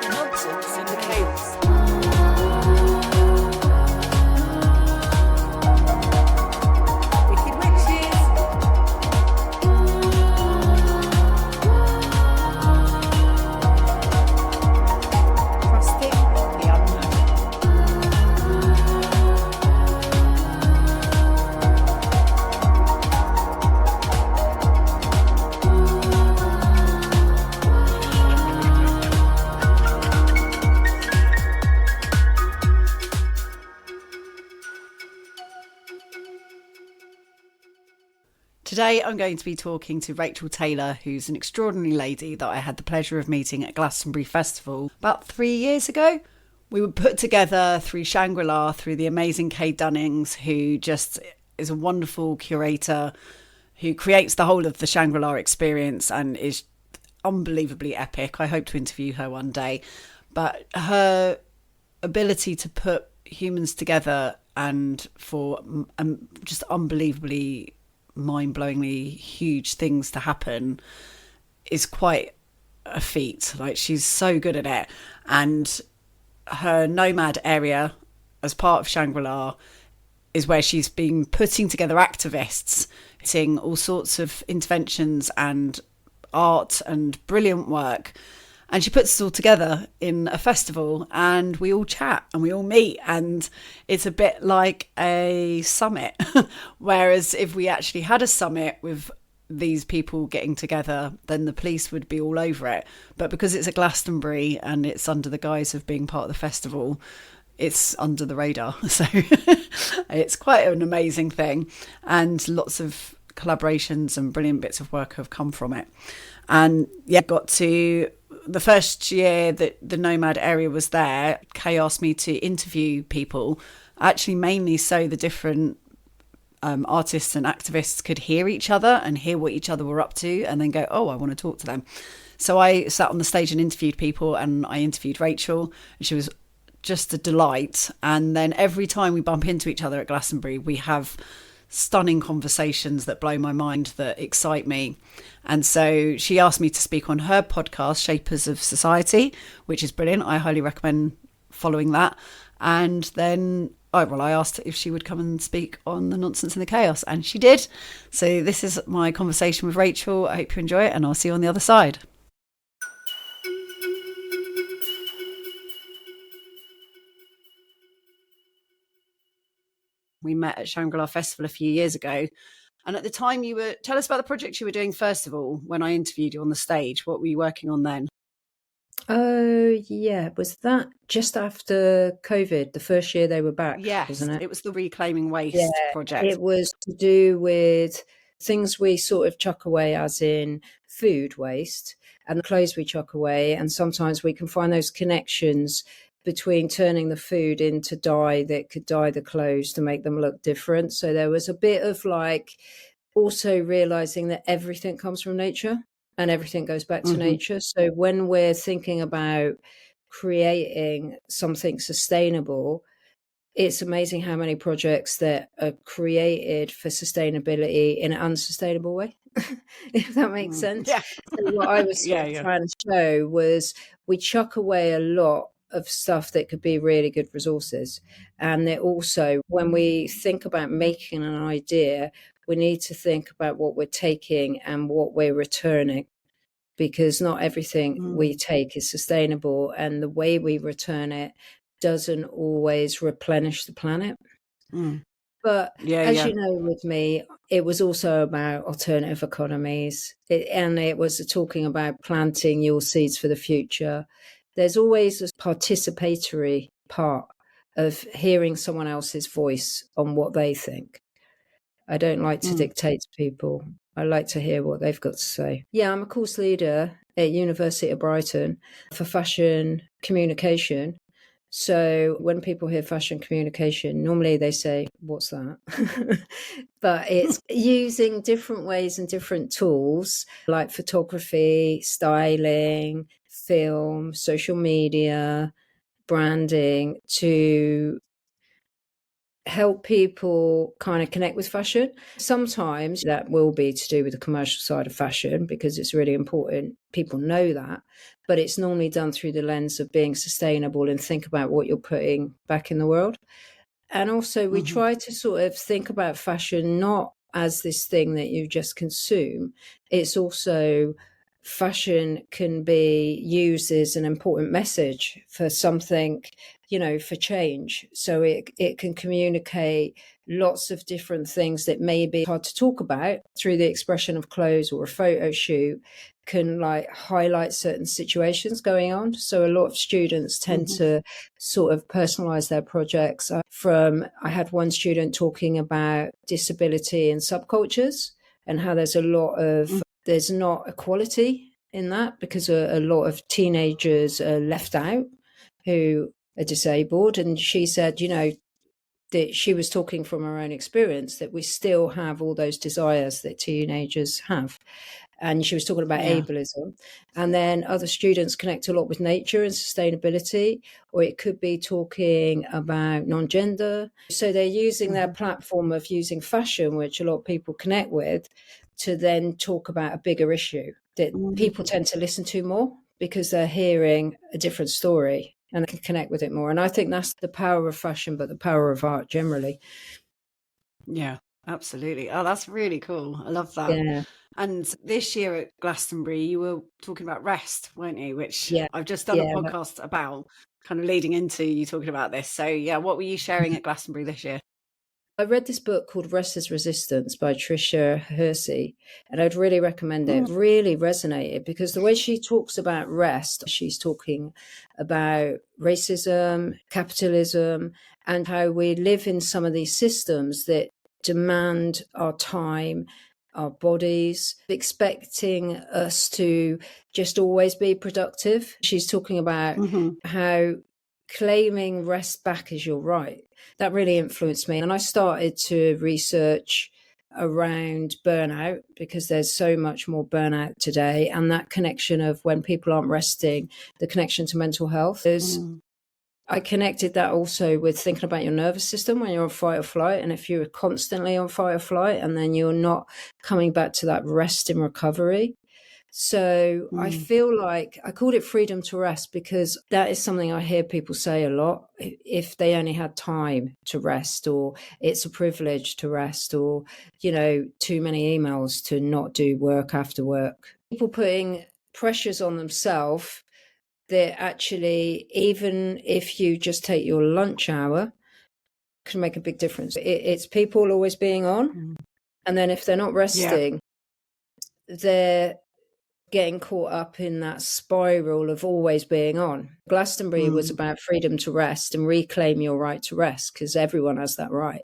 Nonsense in the chaos. Wicked witches. Trusting the unknown. Today I'm going to be talking to Rachael Taylor, who's an extraordinary lady that I had the pleasure of meeting at Glastonbury Festival about 3 years ago. We were put together through Shangri-la, through the amazing Kay Dunnings, who just is a wonderful curator who creates the whole of the Shangri-La experience and is unbelievably epic. I hope to interview her one day. But her ability to put humans together and for just unbelievably mind-blowingly huge things to happen is quite a feat. Like, she's so good at it. And her Nomad area as part of Shangri-La is where she's been putting together activists, seeing all sorts of interventions and art and brilliant work. And she puts us all together in a festival and we all chat and we all meet. And it's a bit like a summit. Whereas if we actually had a summit with these people getting together, then the police would be all over it. But because it's a Glastonbury and it's under the guise of being part of the festival, it's under the radar. So it's quite an amazing thing. And lots of collaborations and brilliant bits of work have come from it. And yeah, got to the first year that the Nomad area was there, Kay asked me to interview people, actually mainly so the different artists and activists could hear each other and hear what each other were up to and then go, oh, I want to talk to them. So I sat on the stage and interviewed people, and I interviewed Rachael, and she was just a delight. And then every time we bump into each other at Glastonbury, we have stunning conversations that blow my mind, that excite me. And so she asked me to speak on her podcast, Shapers of Society, which is brilliant. I highly recommend following that. And then I asked if she would come and speak on the Nonsense in the Chaos, and she did. So this is my conversation with Rachael. I hope you enjoy it, and I'll see you on the other side. We met at Shangri-La Festival a few years ago. And at the time tell us about the project you were doing first of all, when I interviewed you on the stage. What were you working on then? Oh, yeah. Was that just after COVID, the first year they were back? Yes, wasn't it? It was the Reclaiming Waste project. It was to do with things we sort of chuck away, as in food waste, and the clothes we chuck away. And sometimes we can find those connections between turning the food into dye that could dye the clothes to make them look different. So there was a bit of like also realizing that everything comes from nature and everything goes back to nature. So when we're thinking about creating something sustainable, it's amazing how many projects that are created for sustainability in an unsustainable way, if that makes sense. Yeah. So what I was trying to show was we chuck away a lot of stuff that could be really good resources. And that also, when we think about making an idea, we need to think about what we're taking and what we're returning, because not everything we take is sustainable, and the way we return it doesn't always replenish the planet. But as you know, with me, it was also about alternative economies, and it was talking about planting your seeds for the future. There's always a participatory part of hearing someone else's voice on what they think. I don't like to dictate to people. I like to hear what they've got to say. Yeah, I'm a course leader at University of Brighton for fashion communication. So when people hear fashion communication, normally they say, what's that? But it's using different ways and different tools like photography, styling, film, social media, branding to help people kind of connect with fashion. Sometimes that will be to do with the commercial side of fashion because it's really important. People know that, but it's normally done through the lens of being sustainable and think about what you're putting back in the world. And also we try to sort of think about fashion not as this thing that you just consume. It's also fashion can be used as an important message for something, for change. So it can communicate lots of different things that may be hard to talk about through the expression of clothes, or a photo shoot can like highlight certain situations going on. So a lot of students tend to sort of personalize their projects. I had one student talking about disability in subcultures and how there's there's not equality in that because a lot of teenagers are left out who are disabled. And she said, that she was talking from her own experience, that we still have all those desires that teenagers have. And she was talking about ableism. And then other students connect a lot with nature and sustainability, or it could be talking about non-gender. So they're using their platform of using fashion, which a lot of people connect with, to then talk about a bigger issue that people tend to listen to more because they're hearing a different story and they can connect with it more. And I think that's the power of fashion, but the power of art generally. Yeah, absolutely. Oh, that's really cool. I love that. Yeah. And this year at Glastonbury, you were talking about rest, weren't you? Which I've just done a podcast about, kind of leading into you talking about this. So yeah, what were you sharing at Glastonbury this year? I read this book called Rest is Resistance by Tricia Hersey, and I'd really recommend it. It really resonated because the way she talks about rest, she's talking about racism, capitalism, and how we live in some of these systems that demand our time, our bodies, expecting us to just always be productive. She's talking about how claiming rest back is your right. That really influenced me. And I started to research around burnout because there's so much more burnout today. And that connection of when people aren't resting, the connection to mental health is. I connected that also with thinking about your nervous system when you're on fight or flight. And if you're constantly on fight or flight and then you're not coming back to that rest and recovery. So I feel like I called it freedom to rest because that is something I hear people say a lot. If they only had time to rest, or it's a privilege to rest, or, too many emails to not do work after work. People putting pressures on themselves that actually, even if you just take your lunch hour, can make a big difference. It's people always being on. And then if they're not resting, they're getting caught up in that spiral of always being on. Glastonbury was about freedom to rest and reclaim your right to rest because everyone has that right.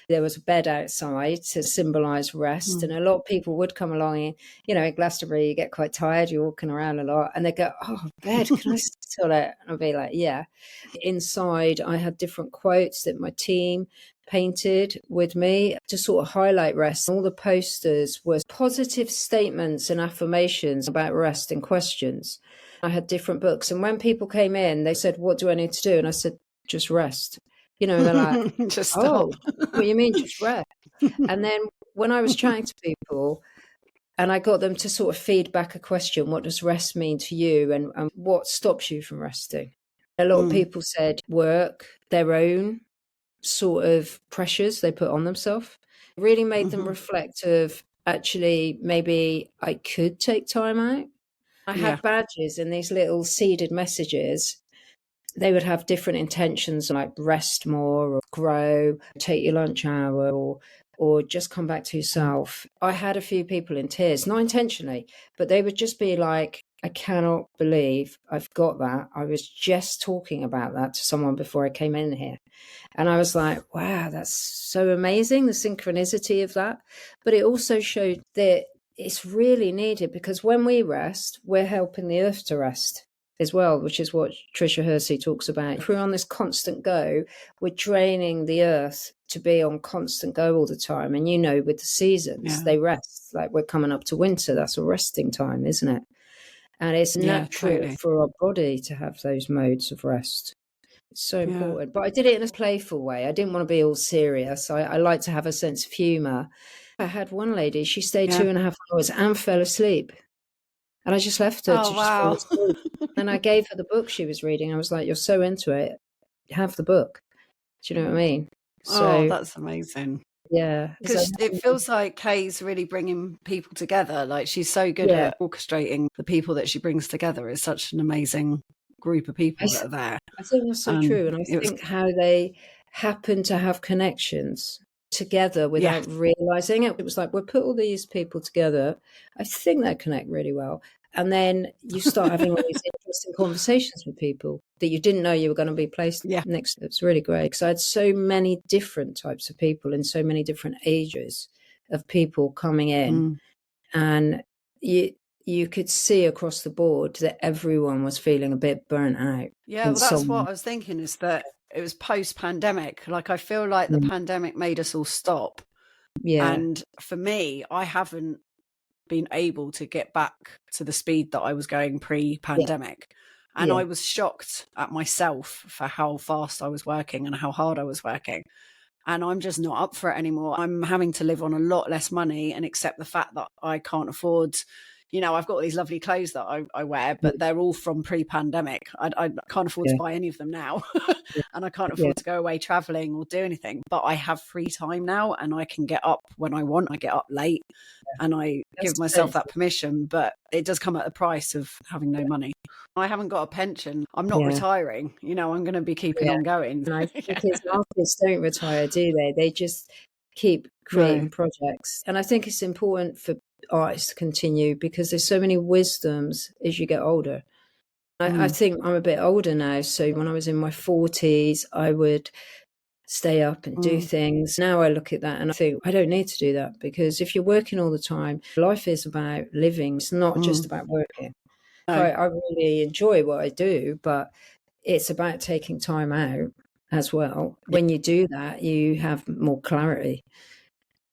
There was a bed outside to symbolise rest, and a lot of people would come along and, at Glastonbury you get quite tired, you're walking around a lot, and they go, "Oh, bed, can I sit on it?" And I'll be like, yeah. Inside I had different quotes that my team painted with me to sort of highlight rest. All the posters were positive statements and affirmations about rest and questions. I had different books, and when people came in, they said, "What do I need to do?" And I said, "Just rest." And they're like, just "Oh, stop." what do you mean just rest?" And then when I was chatting to people and I got them to sort of feed back a question, what does rest mean to you, and what stops you from resting? A lot of people said work, their own sort of pressures they put on themselves. It really made them reflect of, actually, maybe I could take time out. I had badges and these little seeded messages. They would have different intentions like rest more, or grow, take your lunch hour, or just come back to yourself. I had a few people in tears, not intentionally, but they would just be like, "I cannot believe I've got that. I was just talking about that to someone before I came in here." And I was like, wow, that's so amazing, the synchronicity of that. But it also showed that it's really needed because when we rest, we're helping the earth to rest as well, which is what Tricia Hersey talks about. If we're on this constant go, we're draining the earth to be on constant go all the time. And with the seasons, they rest. Like we're coming up to winter, that's a resting time, isn't it? And it's natural for our body to have those modes of rest. It's so important. But I did it in a playful way. I didn't want to be all serious. I like to have a sense of humour. I had one lady, she stayed 2.5 hours and fell asleep. And I just left her to just fall asleep. And I gave her the book she was reading. I was like, you're so into it. Have the book. Do you know what I mean? So, that's amazing. Yeah. Because it feels like Kay's really bringing people together. Like, she's so good at orchestrating the people that she brings together. It's such an amazing group of people that are there. I think that's so true. And I think how they happen to have connections together without realizing it. It was like, we'll put all these people together. I think they connect really well. And then you start having all these interesting conversations with people that you didn't know you were going to be placed next to. It's really great because I had so many different types of people in so many different ages of people coming in. And you could see across the board that everyone was feeling a bit burnt out. Yeah, well, that's what I was thinking, is that it was post-pandemic. Like, I feel like the pandemic made us all stop. Yeah. And for me, I haven't been able to get back to the speed that I was going pre-pandemic. And I was shocked at myself for how fast I was working and how hard I was working. And I'm just not up for it anymore. I'm having to live on a lot less money and accept the fact that I can't afford, you know, I've got all these lovely clothes that I wear, but they're all from pre-pandemic. I can't afford to buy any of them now. And I can't afford to go away traveling or do anything. But I have free time now and I can get up when I want. I get up late and I give myself that permission. But it does come at the price of having no money. I haven't got a pension. I'm not retiring. You know, I'm going to be keeping on going. Because artists don't retire, do they? They just keep creating projects. And I think it's important for artists to continue because there's so many wisdoms as you get older. I think I'm a bit older now. So when I was in my 40s, I would stay up and do things. Now I look at that and I think I don't need to do that because if you're working all the time, life is about living. It's not just about working. I really enjoy what I do, but it's about taking time out as well. When you do that, you have more clarity.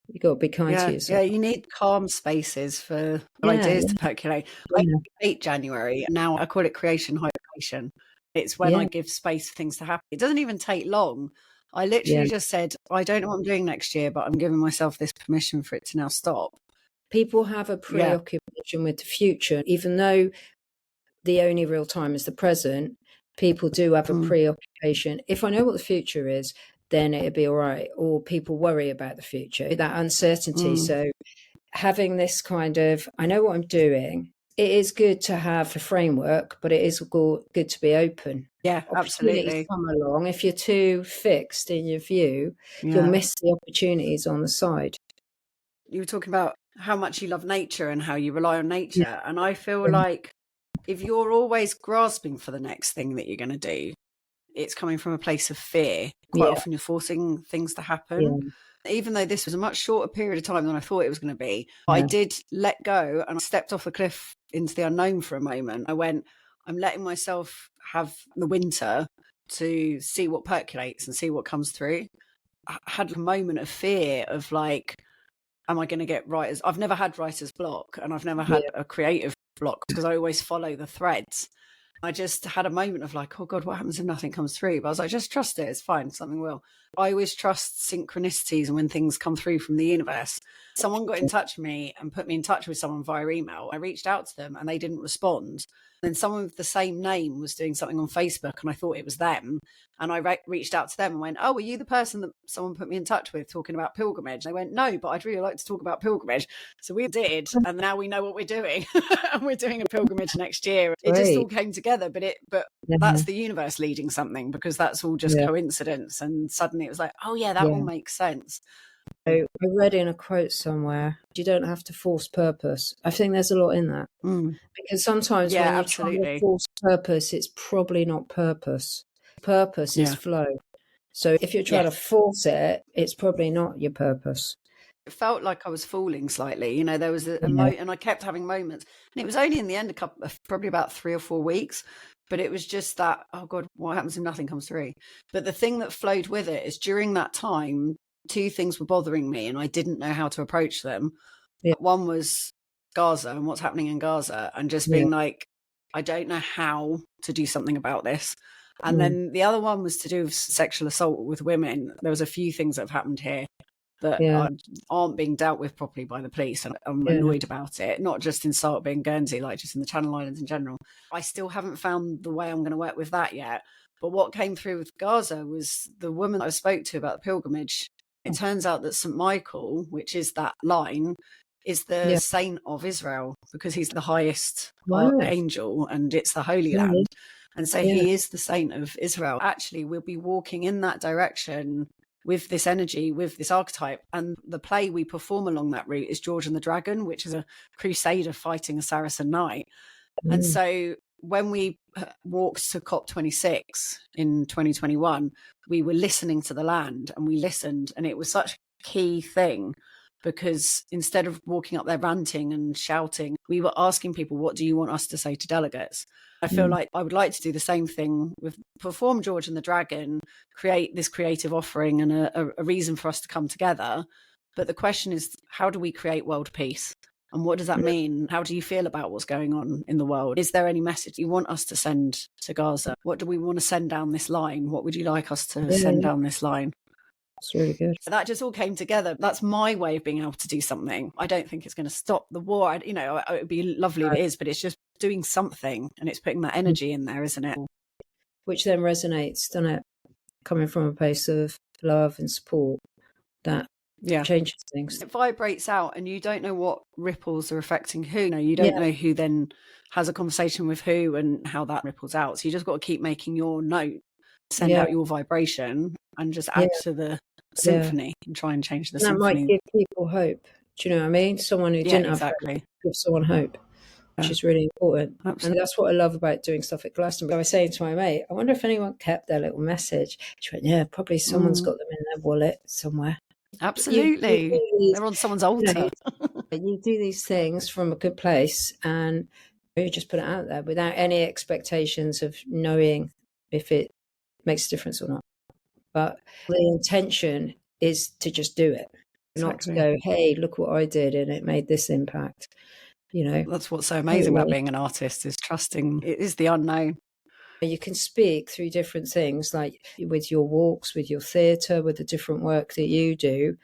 You've got to be kind to yourself. Yeah, you need calm spaces for ideas to percolate. I hate January. Now I call it creation hibernation. It's when I give space for things to happen. It doesn't even take long. I literally just said, I don't know what I'm doing next year, but I'm giving myself this permission for it to now stop. People have a preoccupation with the future, even though the only real time is the present. People do have a preoccupation. If I know what the future is, then it'd be all right. Or people worry about the future, that uncertainty. So having this kind of, I know what I'm doing. It is good to have a framework, but it is good to be open. Yeah, absolutely. Come along. If you're too fixed in your view, you'll miss the opportunities on the side. You were talking about how much you love nature and how you rely on nature. And I feel like if you're always grasping for the next thing that you're going to do, it's coming from a place of fear. Quite often you're forcing things to happen. Even though this was a much shorter period of time than I thought it was going to be, I did let go and I stepped off the cliff into the unknown for a moment. I went, I'm letting myself have the winter to see what percolates and see what comes through. I had a moment of fear of like, am I going to get writer's? I've never had writer's block and I've never had a creative block because I always follow the threads. I just had a moment of like, oh God, what happens if nothing comes through? But I was like, just trust it. It's fine. Something will. I always trust synchronicities and when things come through from the universe. Someone got in touch with me and put me in touch with someone via email. I reached out to them and they didn't respond. Then someone with the same name was doing something on Facebook and I thought it was them. And I reached out to them and went, oh, were you the person that someone put me in touch with talking about pilgrimage? They went, no, but I'd really like to talk about pilgrimage. So we did. And now we know what we're doing. And we're doing a pilgrimage next year. It just all came together. But that's the universe leading something because that's all just coincidence. And suddenly it was like, oh, yeah, that all makes sense. I read in a quote somewhere, you don't have to force purpose. I think there's a lot in that. Because sometimes when you try to force purpose, it's probably not purpose. Purpose is flow. So if you're trying to force it, it's probably not your purpose. It felt like I was falling slightly. You know, there was and I kept having moments. And it was only in the end, probably about 3 or 4 weeks. But it was just that, oh God, what happens if nothing comes through? But the thing that flowed with it is during that time, 2 things were bothering me and I didn't know how to approach them. One was Gaza and what's happening in Gaza and just being like, I don't know how to do something about this. And then the other one was to do with sexual assault with women. There was a few things that have happened here that aren't being dealt with properly by the police, and I'm annoyed about it, not just in Saltby and Guernsey, like just in the Channel Islands in general. I still haven't found the way I'm going to work with that yet. But what came through with Gaza was the woman I spoke to about the pilgrimage. It turns out that St. Michael, which is that line, is the saint of Israel, because he's the highest archangel and it's the Holy Land. And so he is the saint of Israel. Actually, we'll be walking in that direction with this energy, with this archetype. And the play we perform along that route is George and the Dragon, which is a crusader fighting a Saracen knight. And so when we walked to COP26 in 2021, we were listening to the land, and we listened. And it was such a key thing, because instead of walking up there ranting and shouting, we were asking people, what do you want us to say to delegates? I feel like I would like to do the same thing with perform George and the Dragon, create this creative offering and a reason for us to come together. But the question is, how do we create world peace? And what does that mean? How do you feel about what's going on in the world? Is there any message you want us to send to Gaza? What do we want to send down this line? What would you like us to send down this line? It's really good. So that just all came together. That's my way of being able to do something. I don't think it's going to stop the war. It would be lovely if it is, but it's just doing something, and it's putting that energy in there, isn't it? Which then resonates, doesn't it? Coming from a place of love and support, that changes things. It vibrates out, and you don't know what ripples are affecting who. You don't know who then has a conversation with who and how that ripples out. So you just got to keep making your note, send out your vibration, and just add to the symphony and try and change the symphony. That might give people hope. Do you know what I mean? Someone who didn't have hope, give someone hope, which is really important. Absolutely. And that's what I love about doing stuff at Glastonbury. I was saying to my mate, I wonder if anyone kept their little message. She went, yeah, probably someone's got them in their wallet somewhere. Absolutely. They're on someone's altar. You do these things from a good place, and you just put it out there without any expectations of knowing if it makes a difference or not. But the intention is to just do it, not to go, hey, look what I did and it made this impact. That's what's so amazing about being an artist, is trusting it is the unknown. You can speak through different things, like with your walks, with your theatre, with the different work that you do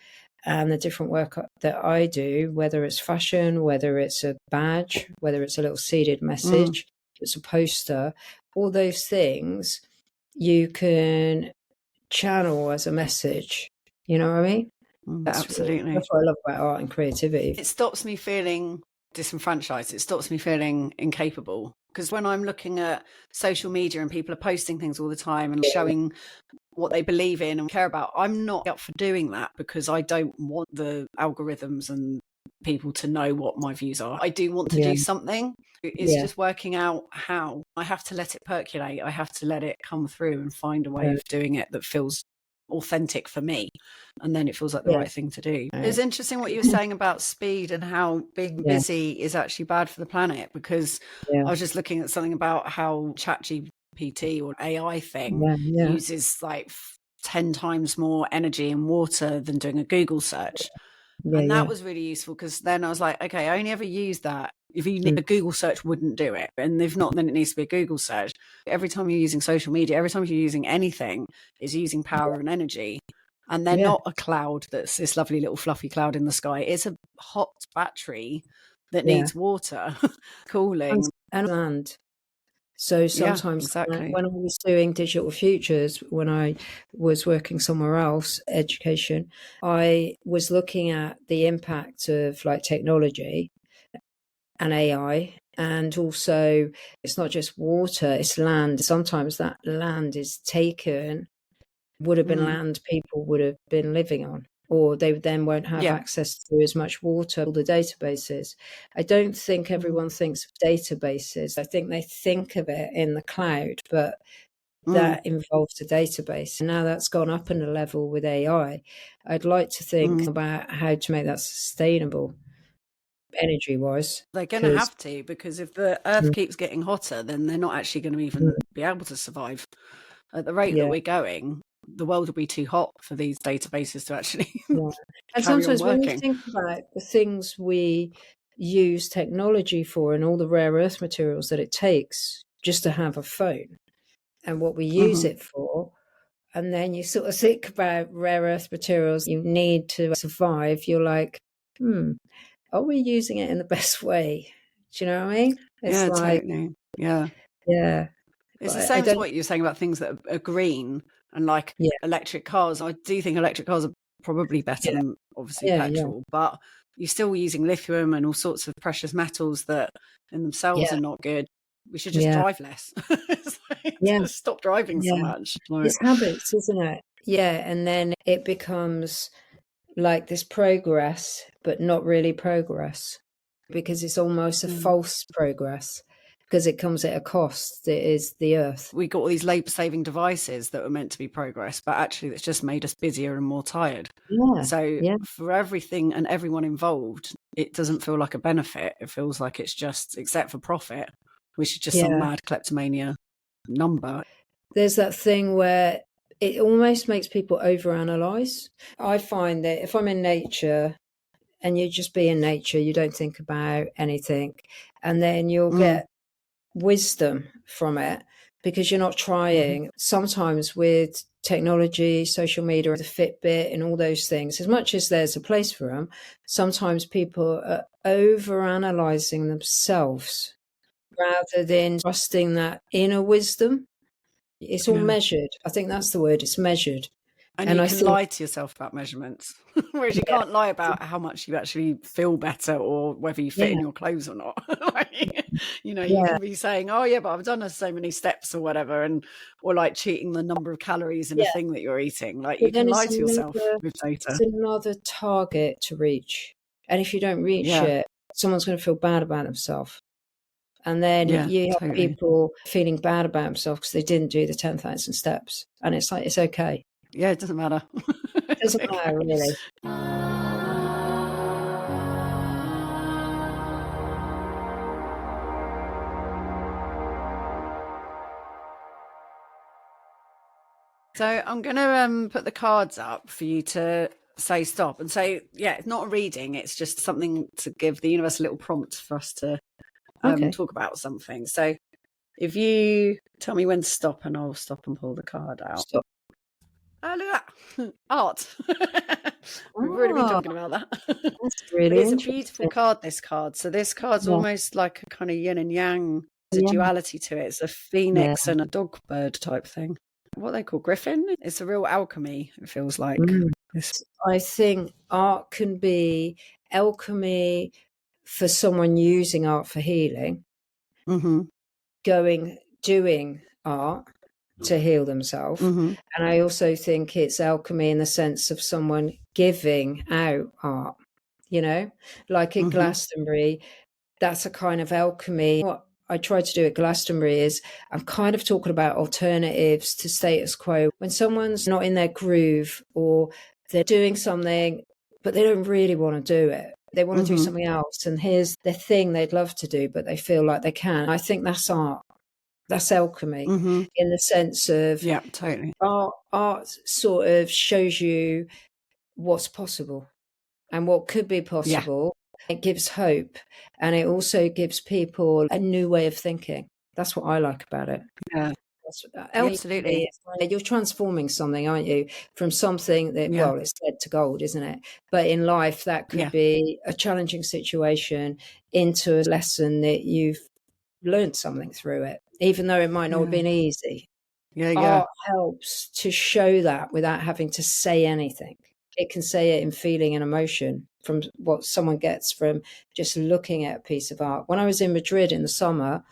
and the different work that I do, whether it's fashion, whether it's a badge, whether it's a little seeded message, it's a poster, all those things you can channel as a message. You know what I mean? Absolutely. That's what I love about art and creativity. It stops me feeling disenfranchised. It stops me feeling incapable. Because when I'm looking at social media and people are posting things all the time and showing what they believe in and care about, I'm not up for doing that, because I don't want the algorithms and people to know what my views are. I do want to do something. It's just working out how. I have to let it percolate. I have to let it come through and find a way of doing it that feels authentic for me, and then it feels like the right thing to do. It's interesting what you were saying about speed and how being busy is actually bad for the planet, because I was just looking at something about how ChatGPT or AI thing uses like 10 times more energy and water than doing a Google search. And that was really useful, because then I was like, okay, I only ever use that if you need a Google search wouldn't do it. And if not, then it needs to be a Google search. Every time you're using social media, every time you're using anything, is using power and energy. And they're not a cloud that's this lovely little fluffy cloud in the sky. It's a hot battery that needs water, cooling. And land. So sometimes when I was doing digital futures, when I was working somewhere else, education, I was looking at the impact of like technology and AI. And also, it's not just water, it's land. Sometimes that land is taken, would have been land people would have been living on, or they then won't have access to as much water, all the databases. I don't think everyone thinks of databases. I think they think of it in the cloud, but that involves a database. And now that's gone up in a level with AI. I'd like to think about how to make that sustainable. Energy-wise, they're going to have to, because if the Earth keeps getting hotter, then they're not actually going to even be able to survive. At the rate that we're going, the world will be too hot for these databases to actually and sometimes when you think about the things we use technology for and all the rare earth materials that it takes just to have a phone, and what we use it for. And then you sort of think about rare earth materials you need to survive. You're like, are we using it in the best way? Do you know what I mean? It's totally. Yeah. It's the same as what you were saying about things that are green and like electric cars. I do think electric cars are probably better than obviously petrol, but you're still using lithium and all sorts of precious metals that in themselves are not good. We should just drive less. Just stop driving so much. It's habits, isn't it? Yeah, and then it becomes like this progress, but not really progress, because it's almost a false progress, because it comes at a cost. It is the earth. We got all these labour-saving devices that were meant to be progress, but actually it's just made us busier and more tired. So for everything and everyone involved, it doesn't feel like a benefit. It feels like it's just, except for profit, which is just some mad kleptomania number. There's that thing where it almost makes people overanalyze. I find that if I'm in nature and you just be in nature, you don't think about anything, and then you'll get wisdom from it because you're not trying. Sometimes with technology, social media, the Fitbit and all those things, as much as there's a place for them, sometimes people are overanalyzing themselves rather than trusting that inner wisdom. It's all measured. I think that's the word. It's measured. And you can lie to yourself about measurements, whereas you can't lie about how much you actually feel better or whether you fit in your clothes or not. You can be saying, oh yeah, but I've done so many steps or whatever, or like cheating the number of calories in a thing that you're eating. Like you can lie to yourself with data. It's another target to reach. And if you don't reach it, someone's going to feel bad about themselves. And then you have people feeling bad about themselves because they didn't do the 10,000 steps. And it's like, it's okay. Yeah, it doesn't matter. It doesn't matter, really. So I'm going to put the cards up for you to say stop and say, it's not a reading. It's just something to give the universe a little prompt for us to talk about something. So if you tell me when to stop, and I'll stop and pull the card out. Stop. Oh, look at that. Art. We've already been talking about that. That's really it's a beautiful card, this card. So this card's almost like a kind of yin and yang. There's a duality to it. It's a phoenix and a dog bird type thing. What they call griffin. It's a real alchemy, it feels like. I think art can be alchemy for someone using art for healing, doing art to heal themselves. And I also think it's alchemy in the sense of someone giving out art, like at Glastonbury. That's a kind of alchemy. What I try to do at Glastonbury is I'm kind of talking about alternatives to status quo. When someone's not in their groove or they're doing something, but they don't really want to do it. They want to do something else. And here's the thing they'd love to do, but they feel like they can't. I think that's art. That's alchemy in the sense of totally. Art sort of shows you what's possible and what could be possible. It gives hope, and it also gives people a new way of thinking. That's what I like about it. Absolutely. You're transforming something, aren't you? From something that, well, it's lead to gold, isn't it? But in life, that could be a challenging situation into a lesson that you've learned something through it, even though it might not have been easy. Art helps to show that without having to say anything. It can say it in feeling and emotion from what someone gets from just looking at a piece of art. When I was in Madrid in the summer,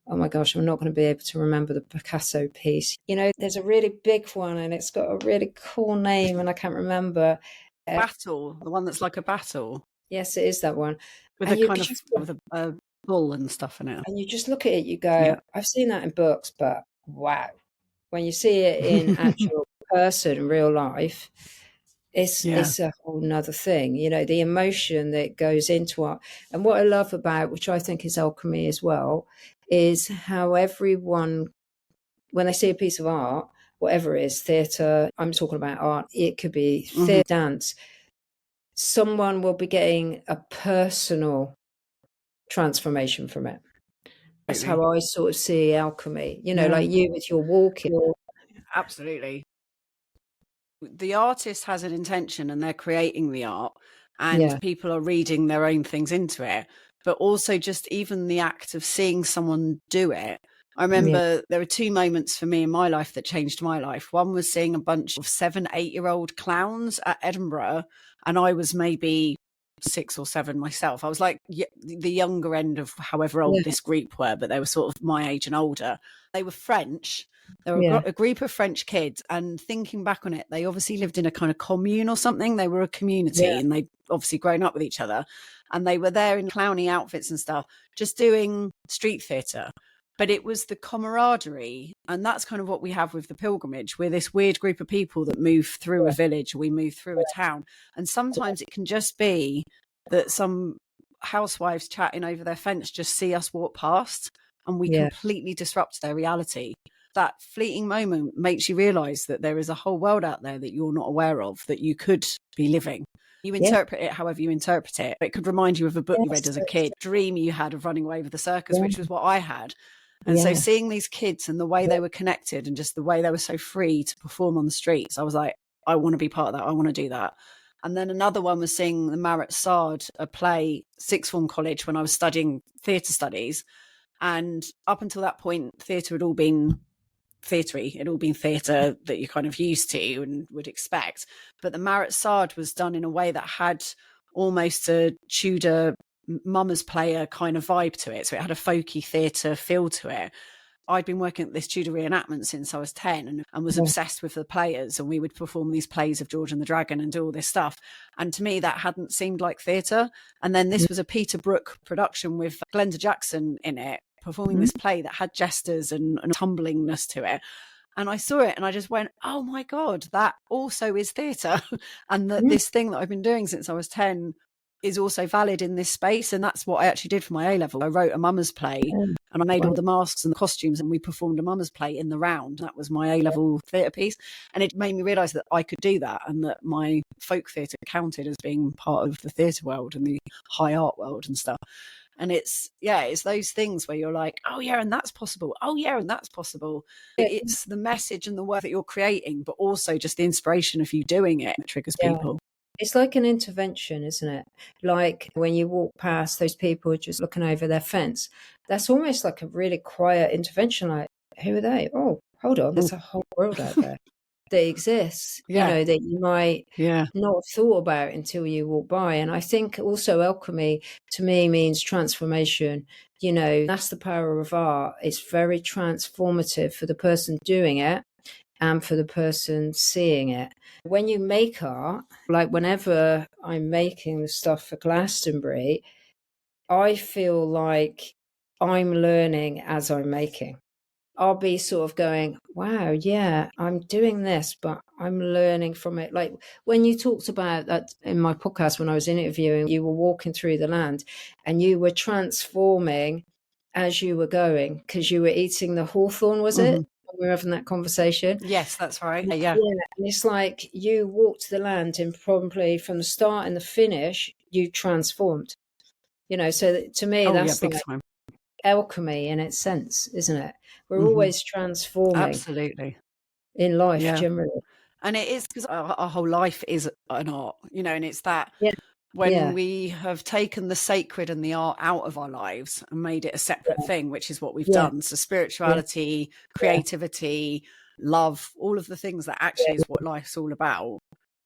oh my gosh, I'm not going to be able to remember the Picasso piece. There's a really big one and it's got a really cool name and I can't remember. Battle, the one that's like a battle. Yes, it is that one. With a kind of with a bull and stuff in it. And you just look at it, you go, I've seen that in books, but wow. When you see it in actual person, in real life, it's a whole nother thing, the emotion that goes into it. And what I love about, which I think is alchemy as well, is how everyone, when they see a piece of art, whatever it is, theatre, I'm talking about art, it could be theatre, dance, someone will be getting a personal transformation from it. That's how I sort of see alchemy, like you with your walking. Absolutely. The artist has an intention and they're creating the art, and people are reading their own things into it. But also just even the act of seeing someone do it. I remember there were 2 moments for me in my life that changed my life. One was seeing a bunch of 7, 8-year-old clowns at Edinburgh, and I was maybe 6 or 7 myself. I was like the younger end of however old this group were, but they were sort of my age and older. They were French. There were a group of French kids, and thinking back on it, they obviously lived in a kind of commune or something. They were a community and they'd obviously grown up with each other, and they were there in clowny outfits and stuff, just doing street theatre. But it was the camaraderie, and that's kind of what we have with the pilgrimage. We're this weird group of people that move through a village, or we move through a town, and sometimes it can just be that some housewives chatting over their fence just see us walk past, and we completely disrupt their reality. That fleeting moment makes you realise that there is a whole world out there that you're not aware of, that you could be living. You interpret it however you interpret it. It could remind you of a book you read as a kid, dream you had of running away with the circus, which was what I had. And so seeing these kids and the way they were connected and just the way they were so free to perform on the streets, I was like, I want to be part of that. I want to do that. And then another one was seeing the Marat Sard, a play, sixth form college, when I was studying theatre studies. And up until that point, theatre had all been theatre-y. It had all been theatre that you're kind of used to and would expect. But the Marat Sard was done in a way that had almost a Tudor Mummers Player kind of vibe to it. So it had a folky theatre feel to it. I'd been working at this Tudor reenactment since I was 10 and was obsessed with the players, and we would perform these plays of George and the Dragon and do all this stuff. And to me, that hadn't seemed like theatre. And then this was a Peter Brook production with Glenda Jackson in it, performing this play that had jesters and tumblingness to it. And I saw it and I just went, oh my God, that also is theatre. And that this thing that I've been doing since I was 10 is also valid in this space. And that's what I actually did for my A-level. I wrote a mummers play and I made all the masks and the costumes, and we performed a mummers play in the round. That was my A-level theatre piece. And it made me realise that I could do that, and that my folk theatre counted as being part of the theatre world and the high art world and stuff. And it's those things where you're like, oh yeah, and that's possible. Oh yeah, and that's possible. It's the message and the work that you're creating, but also just the inspiration of you doing it that triggers people. It's like an intervention, isn't it? Like when you walk past those people just looking over their fence, that's almost like a really quiet intervention. Like, who are they? Oh, hold on, there's a whole world out there that exists, that you might not have thought about until you walk by. And I think also alchemy to me means transformation. That's the power of art. It's very transformative for the person doing it and for the person seeing it. When you make art, like whenever I'm making the stuff for Glastonbury, I feel like I'm learning as I'm making. I'll be sort of going, wow, yeah, I'm doing this, but I'm learning from it. Like when you talked about that in my podcast, when I was interviewing, you were walking through the land and you were transforming as you were going because you were eating the hawthorn, was it? We were having that conversation. Yes, that's right. Yeah. And it's like you walked the land and probably from the start and the finish, you transformed. So to me, that's like alchemy in its sense, isn't it? We're always transforming. Absolutely. In life, generally. And it is because our whole life is an art, and it's that when we have taken the sacred and the art out of our lives and made it a separate thing, which is what we've done. So spirituality, creativity, love, all of the things that actually is what life's all about.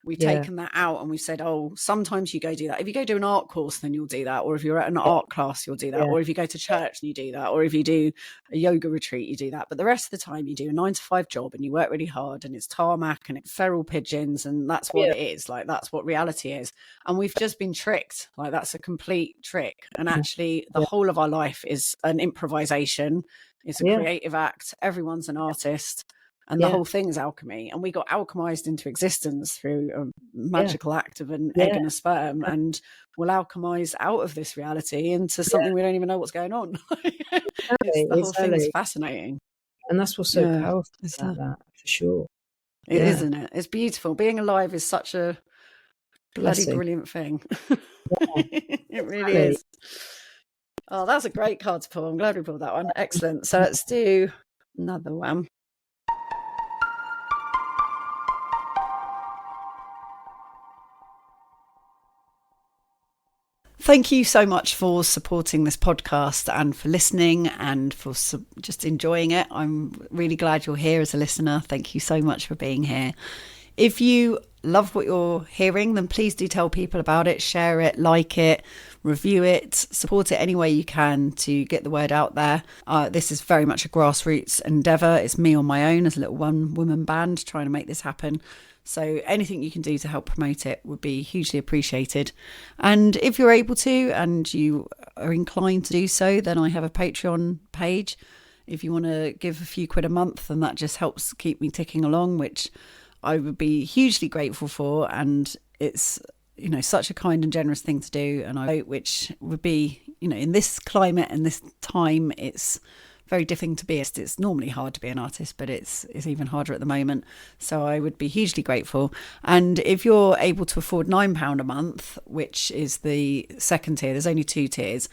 We've taken that out and we've said, oh, sometimes you go do that. If you go do an art course, then you'll do that. Or if you're at an art class, you'll do that. Or if you go to church, you do that. Or if you do a yoga retreat, you do that. But the rest of the time you do a 9-to-5 job and you work really hard and it's tarmac and it's feral pigeons. And that's what it is. Like, that's what reality is. And we've just been tricked. Like, that's a complete trick. And actually the whole of our life is an improvisation. It's a creative act. Everyone's an artist. And the whole thing is alchemy. And we got alchemized into existence through a magical act of an egg and a sperm. And we'll alchemize out of this reality into something we don't even know what's going on. The whole thing is fascinating. And that's what's so powerful about that, for sure. It is, isn't it? It's beautiful. Being alive is such a bloody brilliant thing. It really is. Oh, that's a great card to pull. I'm glad we pulled that one. Excellent. So let's do another one. Thank you so much for supporting this podcast and for listening and for just enjoying it. I'm really glad you're here as a listener. Thank you so much for being here. If you love what you're hearing, then please do tell people about it, share it, like it, review it, support it any way you can to get the word out there. This is very much a grassroots endeavour. It's me on my own as a little one-woman band trying to make this happen. So anything you can do to help promote it would be hugely appreciated. And if you're able to and you are inclined to do so, then I have a Patreon page. If you want to give a few quid a month, and that just helps keep me ticking along, which I would be hugely grateful for. And it's, such a kind and generous thing to do. And I hope, which would be, in this climate and this time, it's very different to be. It's normally hard to be an artist, but it's even harder at the moment. So I would be hugely grateful. And if you're able to afford £9 a month, which is the second tier, there's only 2 tiers,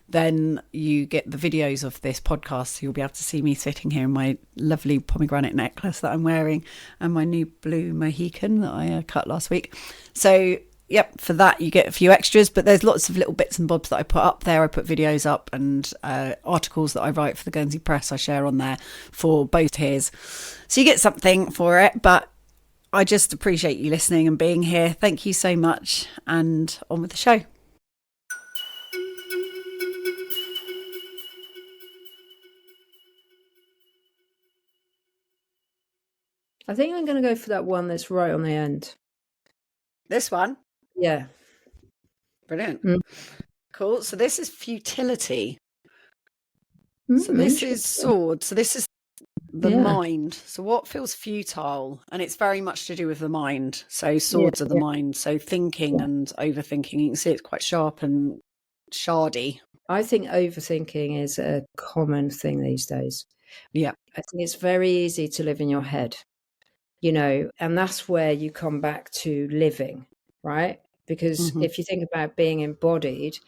then you get the videos of this podcast. So you'll be able to see me sitting here in my lovely pomegranate necklace that I'm wearing and my new blue Mohican that I cut last week. So yep, for that you get a few extras, but there's lots of little bits and bobs that I put up there. I put videos up and articles that I write for the Guernsey Press I share on there for both tiers. So you get something for it, but I just appreciate you listening and being here. Thank you so much, and on with the show. I think I'm going to go for that one that's right on the end. This one? Yeah. Brilliant. Cool. So this is futility. So this is sword. So this is the mind. So what feels futile? And it's very much to do with the mind. So swords are the mind. So thinking and overthinking. You can see it's quite sharp and shardy. I think overthinking is a common thing these days. Yeah. I think it's very easy to live in your head, and that's where you come back to living, right? Because if you think about being embodied,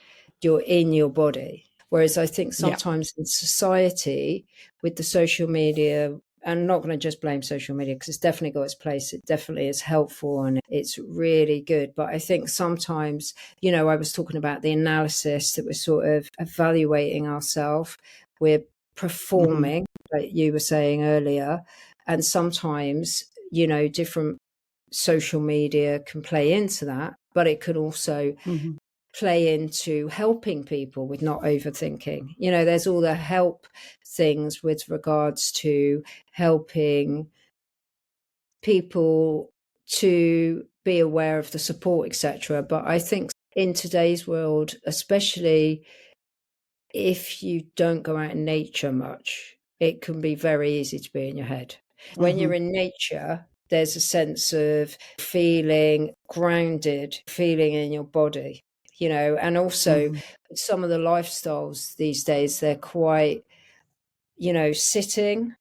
you're in your body. Whereas I think sometimes in society with the social media, and I'm not going to just blame social media because it's definitely got its place. It definitely is helpful and it's really good. But I think sometimes, I was talking about the analysis that we're sort of evaluating ourselves. We're performing, like you were saying earlier. And sometimes, different social media can play into that, but it could also play into helping people with not overthinking. There's all the help things with regards to helping people to be aware of the support, etc. But I think in today's world, especially if you don't go out in nature much, it can be very easy to be in your head. When you're in nature, there's a sense of feeling grounded, feeling in your body, and also some of the lifestyles these days, they're quite, sitting,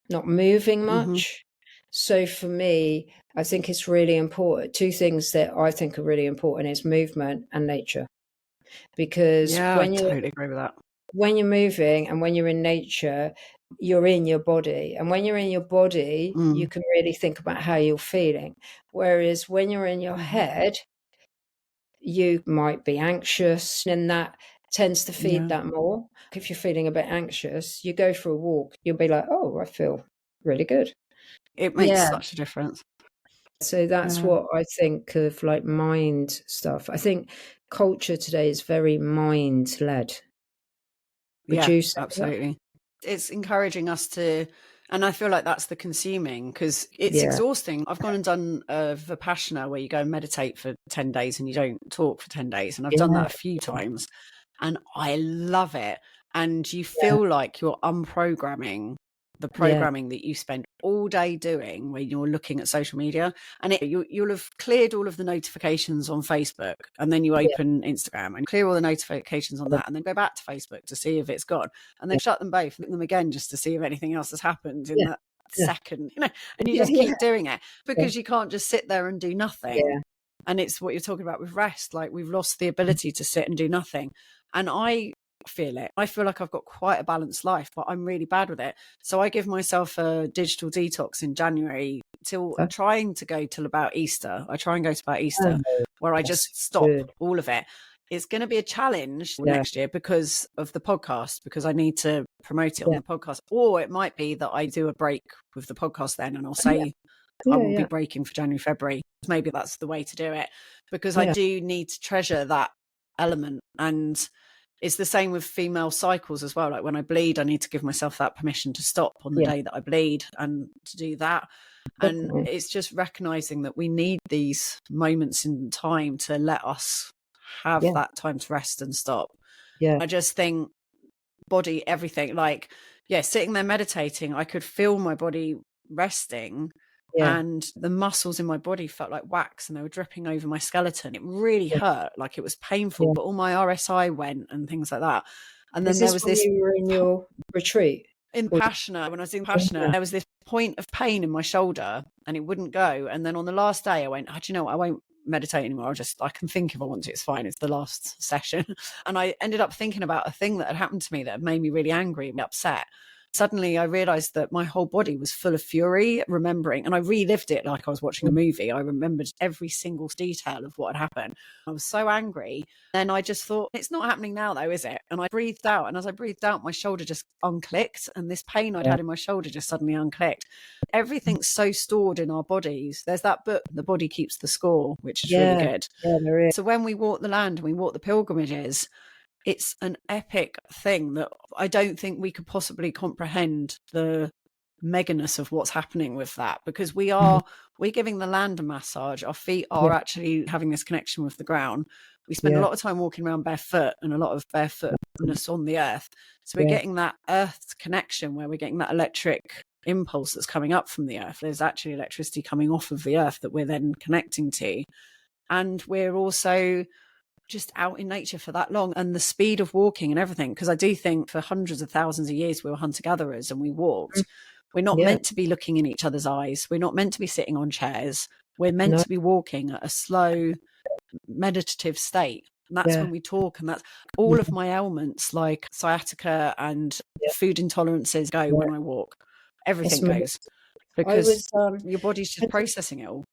not moving much. So for me, I think it's really important. 2 things that I think are really important is movement and nature. Because I totally agree with that. When you're moving and when you're in nature, you're in your body. And when you're in your body, you can really think about how you're feeling. Whereas when you're in your head, you might be anxious, and that tends to feed that more. If you're feeling a bit anxious, you go for a walk, you'll be like, oh, I feel really good. It makes such a difference. So that's what I think of, like mind stuff. I think culture today is very mind led. Yeah, absolutely. It's encouraging us to, and I feel like that's the consuming, because it's exhausting. I've gone and done a Vipassana where you go and meditate for 10 days and you don't talk for 10 days. And I've done that a few times and I love it. And you feel like you're unprogramming the programming that you spend all day doing when you're looking at social media. And you'll have cleared all of the notifications on Facebook, and then you open Instagram and clear all the notifications on that, and then go back to Facebook to see if it's gone, and then shut them both, look them again just to see if anything else has happened in that second, and you just keep doing it because you can't just sit there and do nothing. And it's what you're talking about with rest. Like, we've lost the ability to sit and do nothing. And I feel it. I feel like I've got quite a balanced life, but I'm really bad with it. So I give myself a digital detox in January till trying to go till about Easter. I try and go to about Easter where I just stop all of it. It's going to be a challenge next year because of the podcast, because I need to promote it on the podcast. Or it might be that I do a break with the podcast then, and I'll say I will be breaking for January, February. Maybe that's the way to do it, because I do need to treasure that element. And it's the same with female cycles as well. Like when I bleed, I need to give myself that permission to stop on the day that I bleed and to do that. And it's just recognizing that we need these moments in time to let us have that time to rest and stop. I just think body, everything, like, sitting there meditating, I could feel my body resting and the muscles in my body felt like wax and they were dripping over my skeleton. It really hurt, like it was painful, but all my RSI went and things like that. And then there was this, you were in your retreat in Passionate, when I was in Passionate, there was this point of pain in my shoulder and it wouldn't go. And then on the last day I went, do you know what, I won't meditate anymore. I can think if I want to, it's fine, it's the last session. And I ended up thinking about a thing that had happened to me that had made me really angry and upset. Suddenly I realized that my whole body was full of fury, remembering, and I relived it like I was watching a movie. I remembered every single detail of what had happened. I was so angry. Then I just thought, it's not happening now though, is it? And I breathed out, and as I breathed out, my shoulder just unclicked, and this pain I'd had in my shoulder just suddenly unclicked. Everything's so stored in our bodies. There's that book, The Body Keeps the Score, which is really good. There is. So when we walk the land and we walk the pilgrimages, it's an epic thing that I don't think we could possibly comprehend the meganess of what's happening with that, because we're giving the land a massage. Our feet are actually having this connection with the ground. We spend a lot of time walking around barefoot and a lot of barefootness on the earth. So we're getting that earth connection where we're getting that electric impulse that's coming up from the earth. There's actually electricity coming off of the earth that we're then connecting to. And we're also just out in nature for that long, and the speed of walking and everything, because I do think for hundreds of thousands of years we were hunter-gatherers and we walked. We're not meant to be looking in each other's eyes. We're not meant to be sitting on chairs. We're meant to be walking at a slow meditative state. And that's when we talk, and that's all of my ailments like sciatica and food intolerances go when I walk. Everything goes, because your body's just processing it all.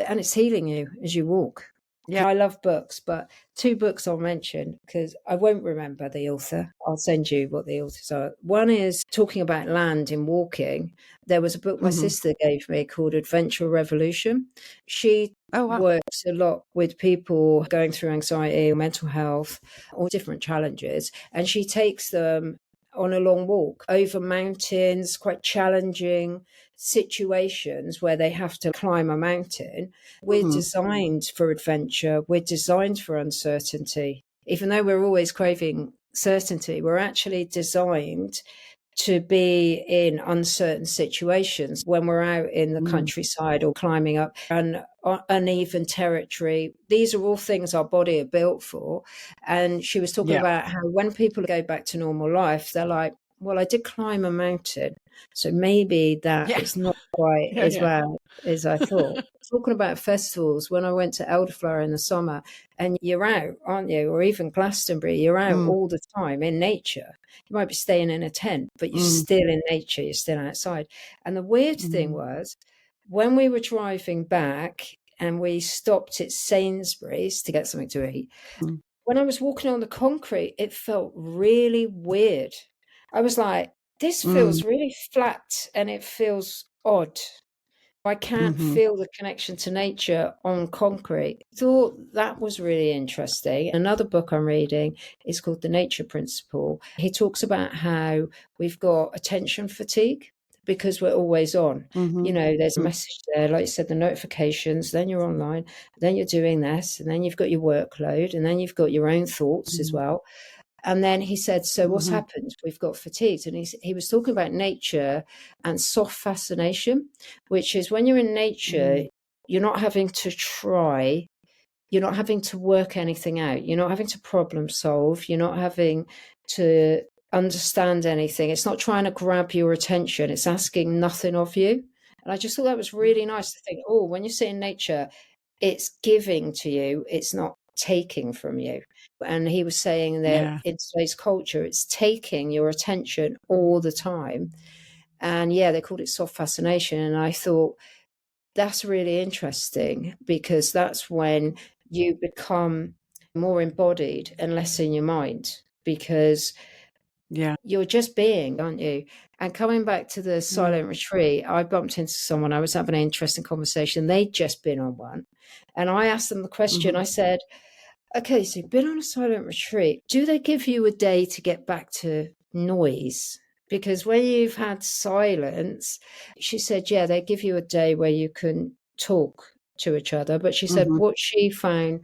And it's healing you as you walk. Yeah, I love books, but 2 books I'll mention because I won't remember the author. I'll send you what the authors are. One is talking about land in walking. There was a book my sister gave me called Adventure Revolution. She works a lot with people going through anxiety or mental health or different challenges, and she takes them on a long walk over mountains, quite challenging situations where they have to climb a mountain. We're designed for adventure. We're designed for uncertainty. Even though we're always craving certainty, we're actually designed to be in uncertain situations when we're out in the countryside or climbing up an uneven territory. These are all things our body are built for. And she was talking about how when people go back to normal life, they're like, well, I did climb a mountain, so maybe that is not quite as bad as I thought. Talking about festivals, when I went to Elderflower in the summer, and you're out, aren't you? Or even Glastonbury, you're out all the time in nature. You might be staying in a tent, but you're still in nature, you're still outside. And the weird thing was, when we were driving back and we stopped at Sainsbury's to get something to eat, when I was walking on the concrete, it felt really weird. I was like, this feels really flat and it feels odd. I can't feel the connection to nature on concrete. I thought that was really interesting. Another book I'm reading is called The Nature Principle. He talks about how we've got attention fatigue because we're always on. You know, there's a message there, like you said, the notifications, then you're online, then you're doing this, and then you've got your workload, and then you've got your own thoughts as well. And then he said, so what's happened? We've got fatigued. And he was talking about nature and soft fascination, which is when you're in nature, you're not having to try, you're not having to work anything out, you're not having to problem solve, you're not having to understand anything. It's not trying to grab your attention, it's asking nothing of you. And I just thought that was really nice to think, oh, when you sit in nature, it's giving to you, it's not taking from you. And he was saying that in today's culture, it's taking your attention all the time. And they called it soft fascination. And I thought, that's really interesting, because that's when you become more embodied and less in your mind, because you're just being, aren't you? And coming back to the silent retreat, I bumped into someone. I was having an interesting conversation. They'd just been on one. And I asked them the question. I said, okay, so you've been on a silent retreat. Do they give you a day to get back to noise? Because when you've had silence, she said, yeah, they give you a day where you can talk to each other. But she said what she found,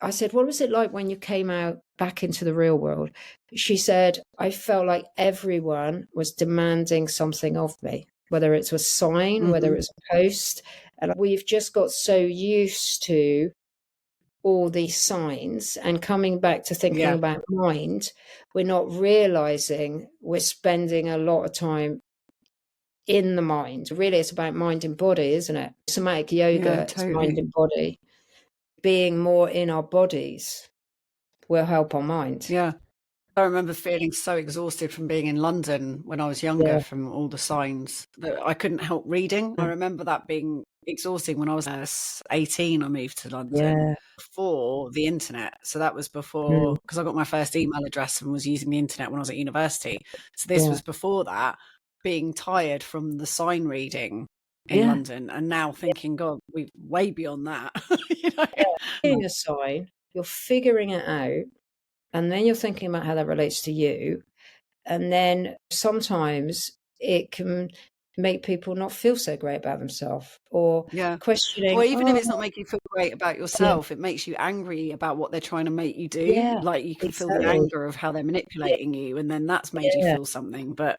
I said, what was it like when you came out back into the real world? She said, I felt like everyone was demanding something of me, whether it's a sign, whether it's a post. And we've just got so used to all these signs, and coming back to thinking about mind, we're not realizing we're spending a lot of time in the mind. Really, it's about mind and body, isn't it? Somatic yoga is mind and body. Being more in our bodies will help our mind. I remember feeling so exhausted from being in London when I was younger from all the signs that I couldn't help reading. I remember that being exhausting when I was 18. I moved to London before the internet. So that was before, because I got my first email address and was using the internet when I was at university. So this was before that, being tired from the sign reading in London, and now thinking, God, we're way beyond that. Seeing a sign, you're figuring it out, and then you're thinking about how that relates to you. And then sometimes it can make people not feel so great about themselves, or questioning. Or even if it's not making you feel great about yourself, it makes you angry about what they're trying to make you do. Like you can feel the anger of how they're manipulating you, and then that's made you feel something. But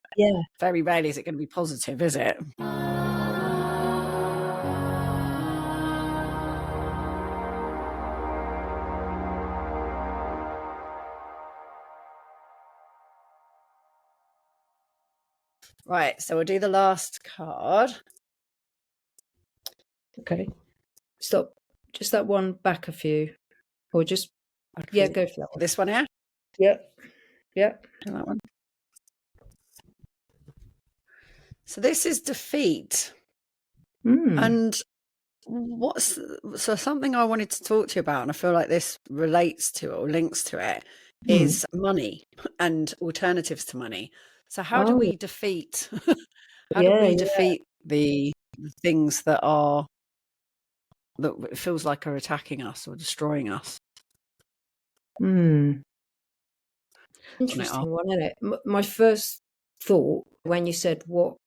very rarely is it going to be positive, is it? Right, so we'll do the last card. Okay. Stop. Just that one back a few. Or just, go for that one. This one here? Yep. That one. So this is defeat. And something I wanted to talk to you about, and I feel like this relates to it or links to it, is money and alternatives to money. So how do we defeat defeat the things that it feels like are attacking us or destroying us? Interesting one, isn't it? My first thought when you said what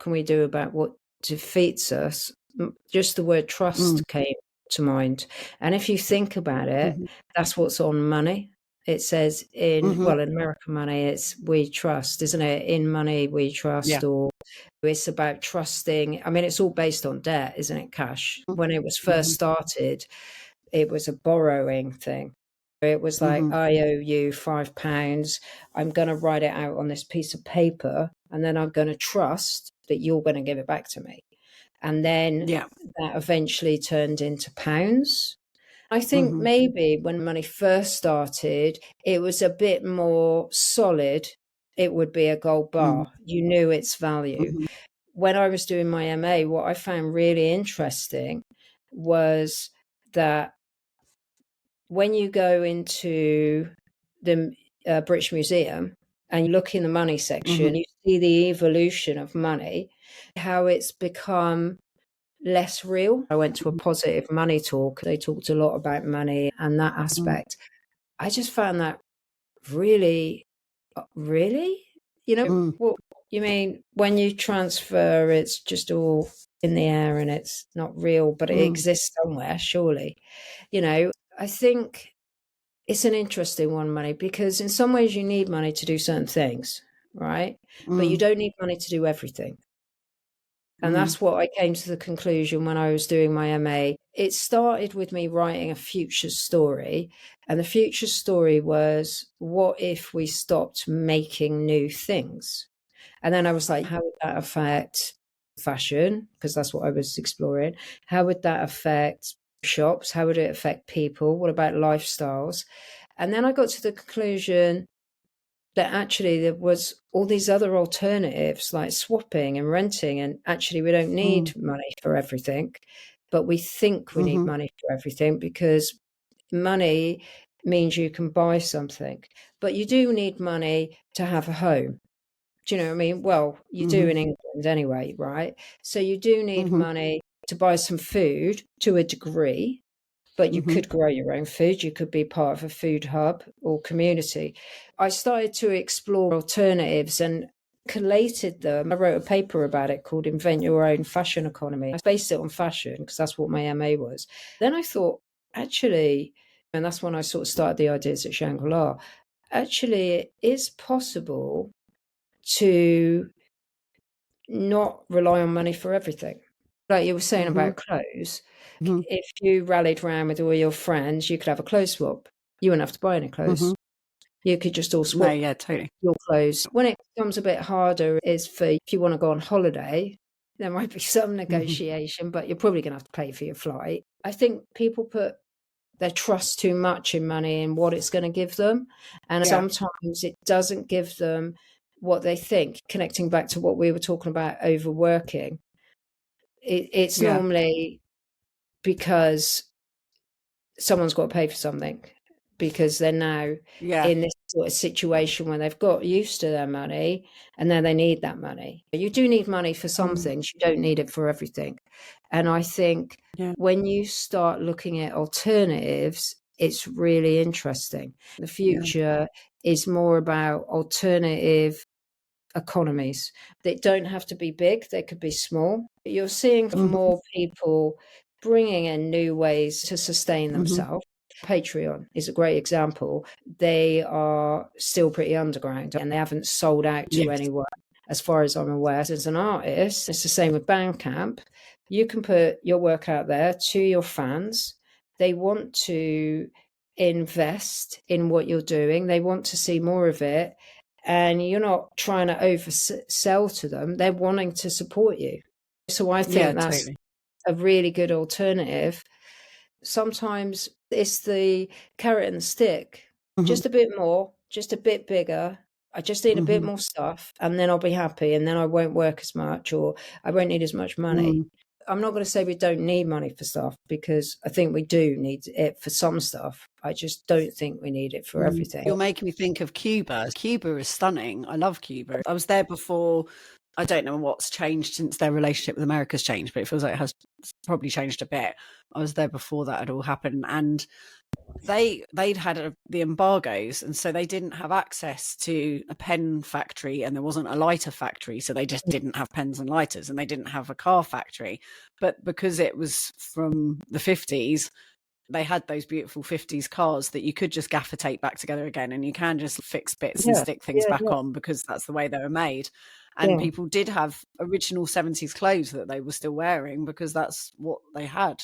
can we do about what defeats us, just the word trust came to mind. And if you think about it, that's what's on money. It says in American money, it's we trust, isn't it? In money, we trust, or it's about trusting. I mean, it's all based on debt, isn't it? Cash. When it was first started, it was a borrowing thing. It was like, I owe you £5. I'm going to write it out on this piece of paper, and then I'm going to trust that you're going to give it back to me. And then that eventually turned into pounds. I think maybe when money first started, it was a bit more solid. It would be a gold bar. You knew its value. When I was doing my MA, what I found really interesting was that when you go into the British Museum and you look in the money section, you see the evolution of money, how it's become less real. I went to a positive money talk. They talked a lot about money and that aspect. I just found that really, what you mean when you transfer, it's just all in the air and it's not real, but it exists somewhere, surely. I think it's an interesting one, money, because in some ways you need money to do certain things, right? But you don't need money to do everything. And that's what I came to the conclusion when I was doing my MA. It started with me writing a future story. And the future story was, what if we stopped making new things? And then I was like, how would that affect fashion? Because that's what I was exploring. How would that affect shops? How would it affect people? What about lifestyles? And then I got to the conclusion that actually there was all these other alternatives like swapping and renting, and actually we don't need money for everything, but we think we need money for everything because money means you can buy something, but you do need money to have a home. Do you know what I mean? Well, you do in England anyway, right? So you do need money to buy some food to a degree, but you could grow your own food. You could be part of a food hub or community. I started to explore alternatives and collated them. I wrote a paper about it called Invent Your Own Fashion Economy. I based it on fashion because that's what my MA was. Then I thought, actually, and that's when I sort of started the ideas at Shangri-la, actually it is possible to not rely on money for everything. Like you were saying about clothes, if you rallied around with all your friends, you could have a clothes swap. You wouldn't have to buy any clothes. You could just all swap totally. your clothes. When it becomes a bit harder is for if you want to go on holiday, there might be some negotiation, but you're probably going to have to pay for your flight. I think people put their trust too much in money and what it's going to give them. And sometimes it doesn't give them what they think. Connecting back to what we were talking about, overworking, it's normally because someone's got to pay for something, because they're now in this sort of situation where they've got used to their money and then they need that money. You do need money for some things, you don't need it for everything. And I think when you start looking at alternatives, it's really interesting. The future is more about alternative economies. They don't have to be big, they could be small. You're seeing more people bringing in new ways to sustain themselves. Patreon is a great example. They are still pretty underground and they haven't sold out to anyone, as far as I'm aware. As an artist, it's the same with Bandcamp. You can put your work out there to your fans. They want to invest in what you're doing. They want to see more of it. And you're not trying to oversell to them. They're wanting to support you. So I think that's a really good alternative. Sometimes it's the carrot and the stick. Just a bit more, just a bit bigger. I just need a bit more stuff and then I'll be happy and then I won't work as much or I won't need as much money. I'm not going to say we don't need money for stuff, because I think we do need it for some stuff. I just don't think we need it for everything. You're making me think of Cuba. Cuba is stunning. I love Cuba. I was there before. I don't know what's changed since their relationship with America's changed, but it feels like it has probably changed a bit. I was there before that had all happened, and they'd had the embargoes, and so they didn't have access to a pen factory, and there wasn't a lighter factory, so they just didn't have pens and lighters, and they didn't have a car factory. But because it was from the 50s, they had those beautiful 50s cars that you could just gaffer tape back together again, and you can just fix bits and stick things back on, because that's the way they were made. And people did have original 70s clothes that they were still wearing because that's what they had.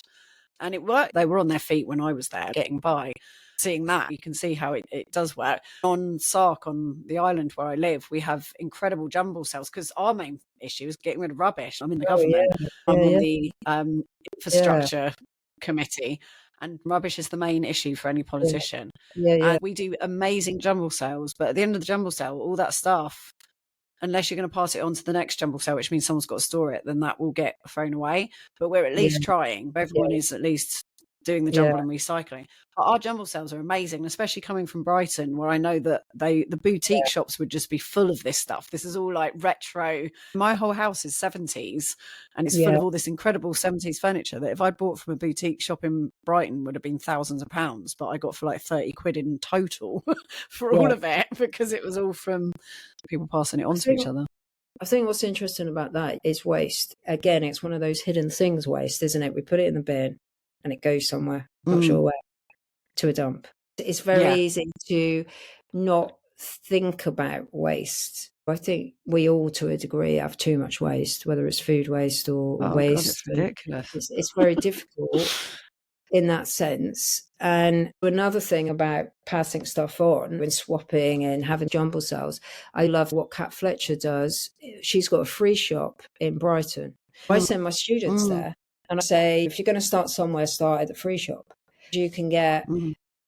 And it worked. They were on their feet when I was there, getting by. Seeing that, you can see how it does work. On Sark, on the island where I live, we have incredible jumble sales, because our main issue is getting rid of rubbish. I'm in the government. I'm on the infrastructure committee, and rubbish is the main issue for any politician. And we do amazing jumble sales, but at the end of the jumble sale, all that stuff, unless you're going to pass it on to the next jumble sale, which means someone's got to store it, then that will get thrown away. But we're at least trying. Everyone is at least doing the jumble and recycling. But our jumble sales are amazing, especially coming from Brighton, where I know that the boutique shops would just be full of this stuff. This is all like retro. My whole house is 70s, and it's full of all this incredible 70s furniture that if I'd bought from a boutique shop in Brighton would have been thousands of pounds, but I got for like 30 quid in total for all of it, because it was all from people passing it on to each other. I think what's interesting about that is waste. Again, it's one of those hidden things, waste, isn't it? We put it in the bin and it goes somewhere, not sure where, to a dump. It's very easy to not think about waste. I think we all, to a degree, have too much waste, whether it's food waste or waste. God, it's ridiculous. It's very difficult in that sense. And another thing about passing stuff on and swapping and having jumble sales, I love what Kat Fletcher does. She's got a free shop in Brighton. I send my students there, And I say, if you're going to start somewhere, start at the free shop. You can get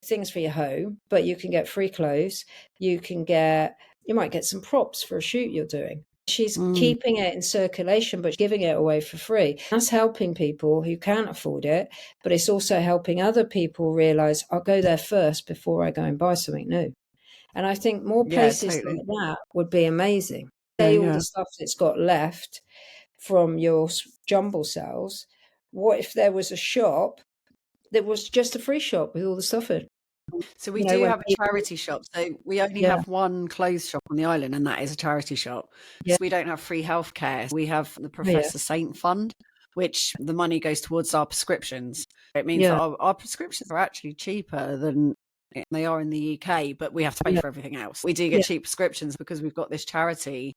things for your home, but you can get free clothes. You might get some props for a shoot you're doing. She's keeping it in circulation, but giving it away for free. That's helping people who can't afford it, but it's also helping other people realize, I'll go there first before I go and buy something new. And I think more places like that would be amazing. Say all the stuff that's got left from your jumble sales. What if there was a shop that was just a free shop with all the stuff in? So we do have a charity shop. So we only have one clothes shop on the island, and that is a charity shop. So we don't have free healthcare. We have the Professor Saint Fund, which the money goes towards our prescriptions. It means that our prescriptions are actually cheaper than they are in the UK, but we have to pay for everything else. We do get cheap prescriptions because we've got this charity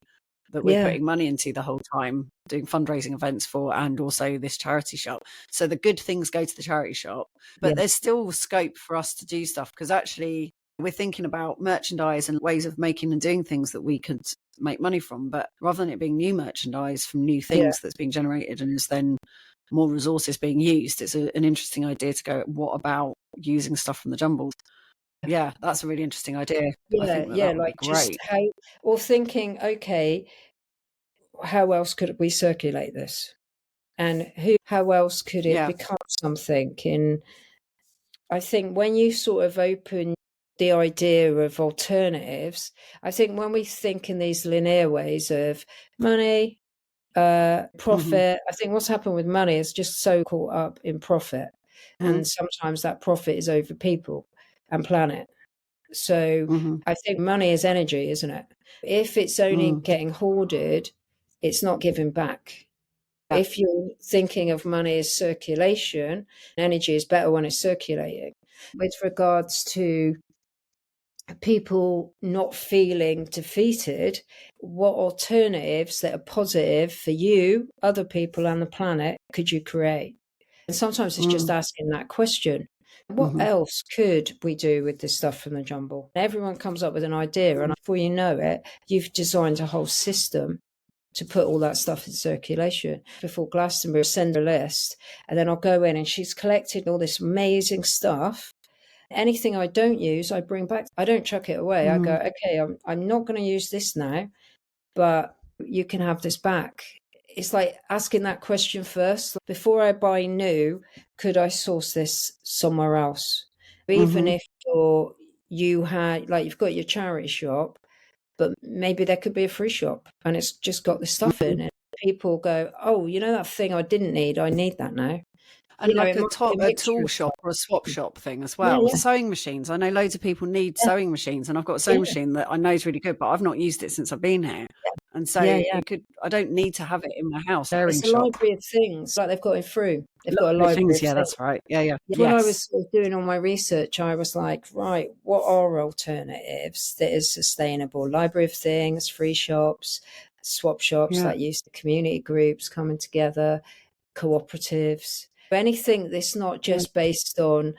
that we're putting money into the whole time, doing fundraising events for, and also this charity shop. So the good things go to the charity shop, but there's still scope for us to do stuff, because actually we're thinking about merchandise and ways of making and doing things that we could make money from. But rather than it being new merchandise from new things that's being generated and is then more resources being used, it's an interesting idea to go, what about using stuff from the jumbles? Yeah, that's a really interesting idea. I think that would be great. Thinking, okay, how else could we circulate this? And how else could it become something? I think when you sort of open the idea of alternatives, I think when we think in these linear ways of money, profit, I think what's happened with money is just so caught up in profit. And sometimes that profit is over people and planet. So I think money is energy, isn't it? If it's only getting hoarded, it's not giving back. If you're thinking of money as circulation, energy is better when it's circulating. With regards to people not feeling defeated, what alternatives that are positive for you, other people, and the planet could you create? And sometimes it's just asking that question. What else could we do with this stuff from the jumble? Everyone comes up with an idea, and before you know it, you've designed a whole system to put all that stuff in circulation. Before Glastonbury, send a list, and then I'll go in, and she's collected all this amazing stuff. Anything I don't use, I bring back. I don't chuck it away. I go, okay, I'm not going to use this now, but you can have this back. It's like asking that question first. Before I buy new, could I source this somewhere else? Even if you've got your charity shop, but maybe there could be a free shop and it's just got the stuff in it. People go, oh, that thing I didn't need, I need that now. And like a tool shop or a swap shop thing as well. Sewing machines. I know loads of people need sewing machines, and I've got a sewing machine that I know is really good, but I've not used it since I've been here. And so I don't need to have it in my house. It's a library of things, like they've got in Through. They've got a library of things. Yeah, that's right. Yeah. When I was doing all my research, I was like, right, what are alternatives that is sustainable? Library of things, free shops, swap shops, like use the community groups coming together, cooperatives. Anything that's not just based on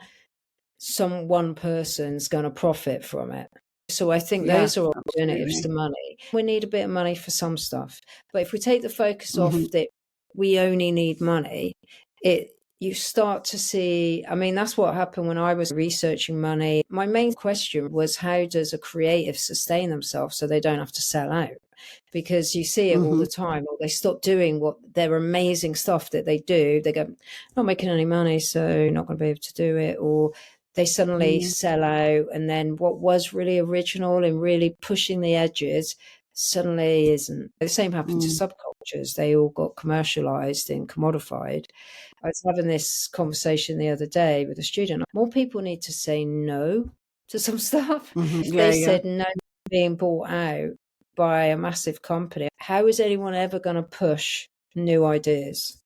one person's going to profit from it. So I think those are alternatives to money. We need a bit of money for some stuff. But if we take the focus off that we only need money, you start to see, that's what happened when I was researching money. My main question was, how does a creative sustain themselves so they don't have to sell out? Because you see it all the time, or they stop doing their amazing stuff that they do. They go, not making any money, so not going to be able to do it. Or they suddenly sell out, and then what was really original and really pushing the edges suddenly isn't. The same happened to subcultures. They all got commercialized and commodified. I was having this conversation the other day with a student. More people need to say no to some stuff. If they said no to being bought out by a massive company, how is anyone ever going to push new ideas?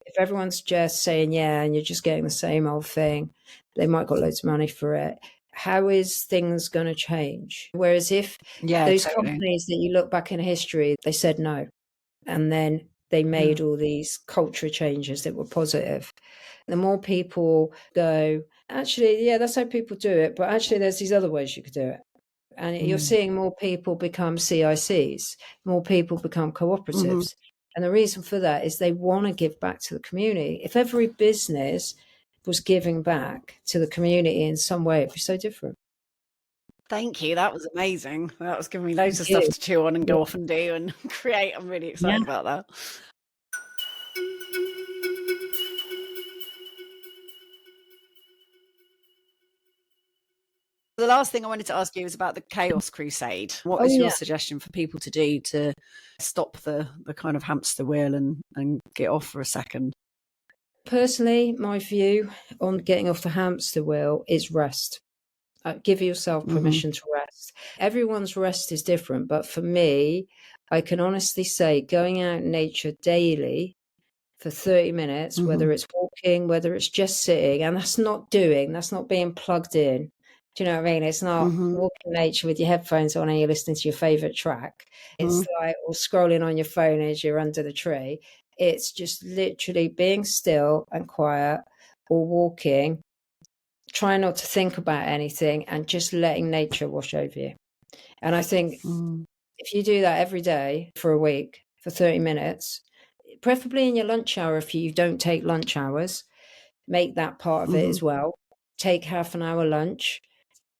If everyone's just saying and you're just getting the same old thing, they might got loads of money for it. How is things going to change? Whereas if those companies that you look back in history, they said no, and then they made all these culture changes that were positive. The more people go, actually, that's how people do it, but actually there's these other ways you could do it. And you're seeing more people become CICs, more people become cooperatives. And the reason for that is they want to give back to the community. If every business was giving back to the community in some way, it'd be so different. Thank you. That was amazing. That was giving me loads of stuff to chew on and go off and do and create. I'm really excited about that. The last thing I wanted to ask you was about the Chaos Crusade. What is your suggestion for people to do to stop the kind of hamster wheel and get off for a second? Personally, my view on getting off the hamster wheel is rest. Give yourself permission to rest. Everyone's rest is different, but for me, I can honestly say going out in nature daily for 30 minutes, whether it's walking, whether it's just sitting, and that's not being plugged in. Do you know what I mean? It's not walking nature with your headphones on and you're listening to your favorite track. It's like, or scrolling on your phone as you're under the tree. It's just literally being still and quiet, or walking, trying not to think about anything and just letting nature wash over you. And I think if you do that every day for a week, for 30 minutes, preferably in your lunch hour, if you don't take lunch hours, make that part of it as well. Take half an hour lunch,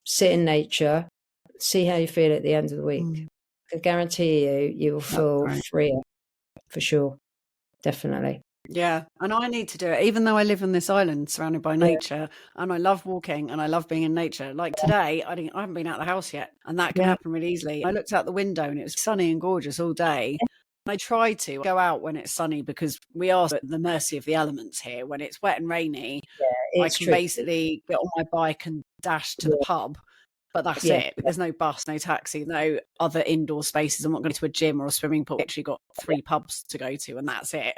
sit in nature, see how you feel at the end of the week. I guarantee you will feel freer, for sure. Definitely. Yeah, and I need to do it, even though I live on this island surrounded by nature, and I love walking and I love being in nature. Like today, I haven't been out of the house yet, and that can happen really easily. I looked out the window and it was sunny and gorgeous all day. I try to go out when it's sunny because we are at the mercy of the elements here. When it's wet and rainy, I can basically get on my bike and dash to the pub. But that's it. There's no bus, no taxi, no other indoor spaces. I'm not going to a gym or a swimming pool. I've actually got 3 pubs to go to, and that's it.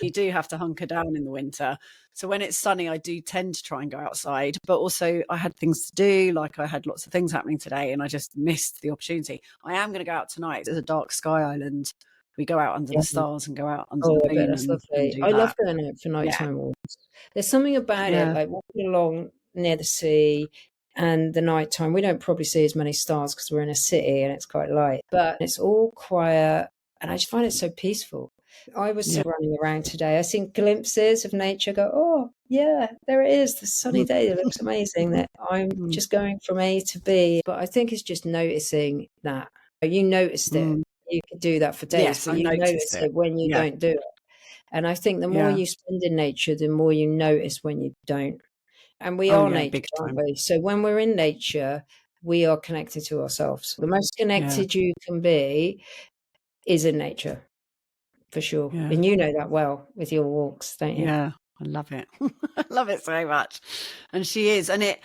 You do have to hunker down in the winter. So when it's sunny, I do tend to try and go outside. But also I had things to do. Like I had lots of things happening today and I just missed the opportunity. I am going to go out tonight. There's a dark sky island. We go out under the stars and go out under the moon. That's lovely. I love going out for nighttime walks. There's something about it, like walking along near the sea. And the nighttime, we don't probably see as many stars because we're in a city and it's quite light, but it's all quiet and I just find it so peaceful. I was running around today. I seen glimpses of nature. Go, oh yeah, there it is. The sunny day. It looks amazing. That I'm just going from A to B. But I think it's just noticing that you noticed it. You could do that for days, but you notice it when you don't do it. And I think the more you spend in nature, the more you notice when you don't. And we are nature, aren't we? So when we're in nature, we are connected to ourselves. The most connected you can be is in nature, for sure. And you know that well with your walks, don't you? Yeah, I love it. I love it so much. And she is. And it,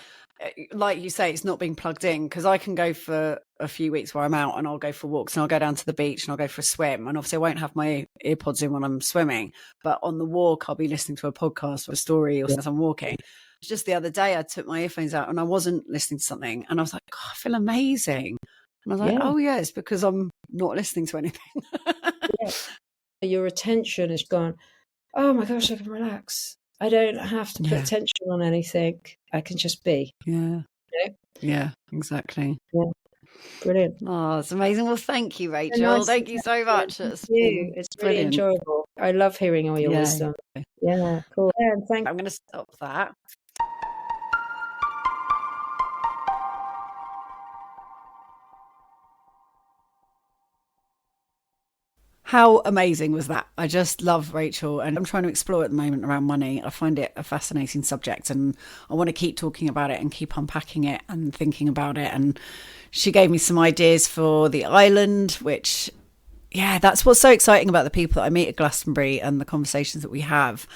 like you say, it's not being plugged in, because I can go for a few weeks where I'm out and I'll go for walks and I'll go down to the beach and I'll go for a swim. And obviously I won't have my earpods in when I'm swimming, but on the walk, I'll be listening to a podcast or a story or as I'm walking. Just the other day, I took my earphones out and I wasn't listening to something. And I was like, oh, I feel amazing. And I was like, oh, yeah, it's because I'm not listening to anything. Your attention is gone, oh, my gosh, I can relax. I don't have to put attention on anything. I can just be. Yeah. Yeah, exactly. Yeah. Brilliant. Oh, it's amazing. Well, thank you, Rachel. Thank you so much. It's really enjoyable. I love hearing all your wisdom. Yeah, cool. Yeah, I'm going to stop that. How amazing was that? I just love Rachel, and I'm trying to explore at the moment around money. I find it a fascinating subject and I want to keep talking about it and keep unpacking it and thinking about it. And she gave me some ideas for the island, which, that's what's so exciting about the people that I meet at Glastonbury and the conversations that we have.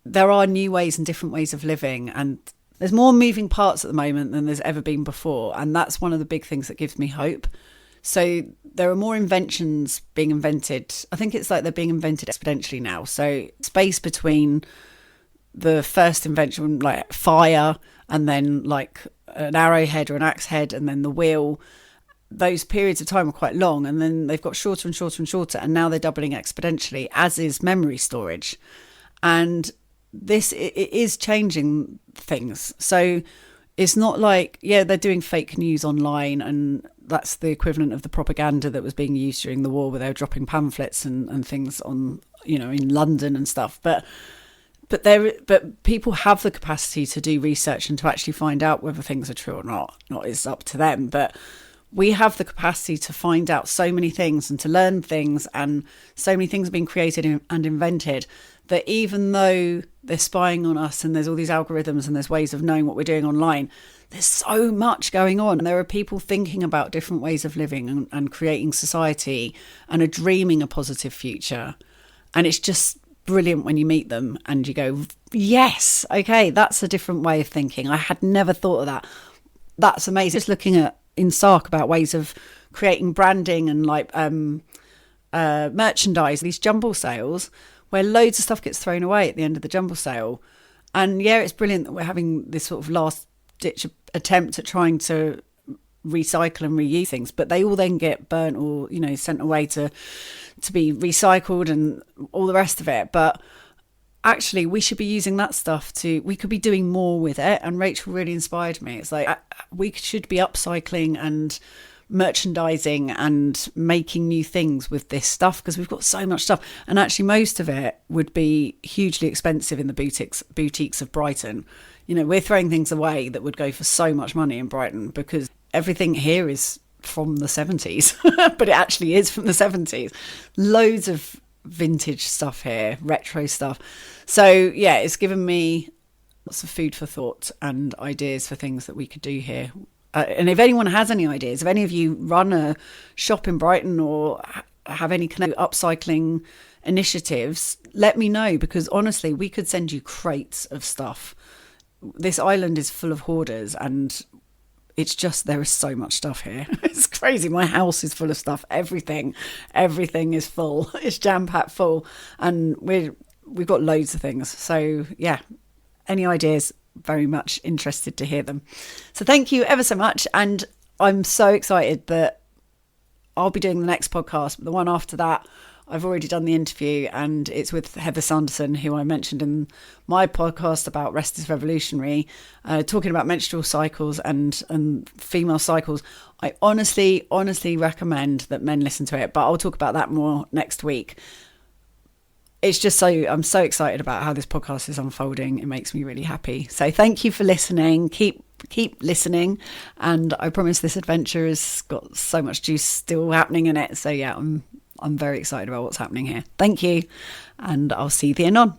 There are new ways and different ways of living, and there's more moving parts at the moment than there's ever been before. And that's one of the big things that gives me hope. So there are more inventions being invented. I think it's like they're being invented exponentially now. So space between the first invention, like fire, and then like an arrowhead or an axe head, and then the wheel, those periods of time are quite long. And then they've got shorter and shorter and shorter. And now they're doubling exponentially, as is memory storage. And it is changing things. So it's not like, yeah, they're doing fake news online, and that's the equivalent of the propaganda that was being used during the war, where they were dropping pamphlets and things on, in London and stuff. But people have the capacity to do research and to actually find out whether things are true or not. Not it's up to them, but we have the capacity to find out so many things and to learn things, and so many things have been created and invented that even though they're spying on us and there's all these algorithms and there's ways of knowing what we're doing online, there's so much going on. There are people thinking about different ways of living and creating society and are dreaming a positive future. And it's just brilliant when you meet them and you go, yes, okay, that's a different way of thinking. I had never thought of that. That's amazing. Just looking at in SARC about ways of creating branding and like merchandise, these jumble sales where loads of stuff gets thrown away at the end of the jumble sale. And yeah, it's brilliant that we're having this sort of last ditch attempt at trying to recycle and reuse things, but they all then get burnt or, sent away to be recycled and all the rest of it. But actually we should be using that stuff we could be doing more with it. And Rachel really inspired me. It's like, we should be upcycling and merchandising and making new things with this stuff, because we've got so much stuff, and actually most of it would be hugely expensive in the boutiques of Brighton. We're throwing things away that would go for so much money in Brighton because everything here is from the 70s but it actually is from the 70s. Loads of vintage stuff here, retro stuff. So yeah, it's given me lots of food for thought and ideas for things that we could do here. And if anyone has any ideas, if any of you run a shop in Brighton or have any kind of upcycling initiatives, let me know, because honestly, we could send you crates of stuff. This island is full of hoarders, and it's just, there is so much stuff here. It's crazy. My house is full of stuff. Everything is full. It's jam-packed full. And we've got loads of things. So yeah, any ideas? Very much interested to hear them. So thank you ever so much, and I'm so excited that I'll be doing the next podcast, but the one after that I've already done the interview, and it's with Heather Sanderson, who I mentioned in my podcast about Rest is Revolutionary, talking about menstrual cycles and female cycles. I honestly recommend that men listen to it, but I'll talk about that more next week. It's just I'm so excited about how this podcast is unfolding. It makes me really happy. So thank you for listening. Keep listening. And I promise this adventure has got so much juice still happening in it. So yeah, I'm very excited about what's happening here. Thank you. And I'll see you at the end on.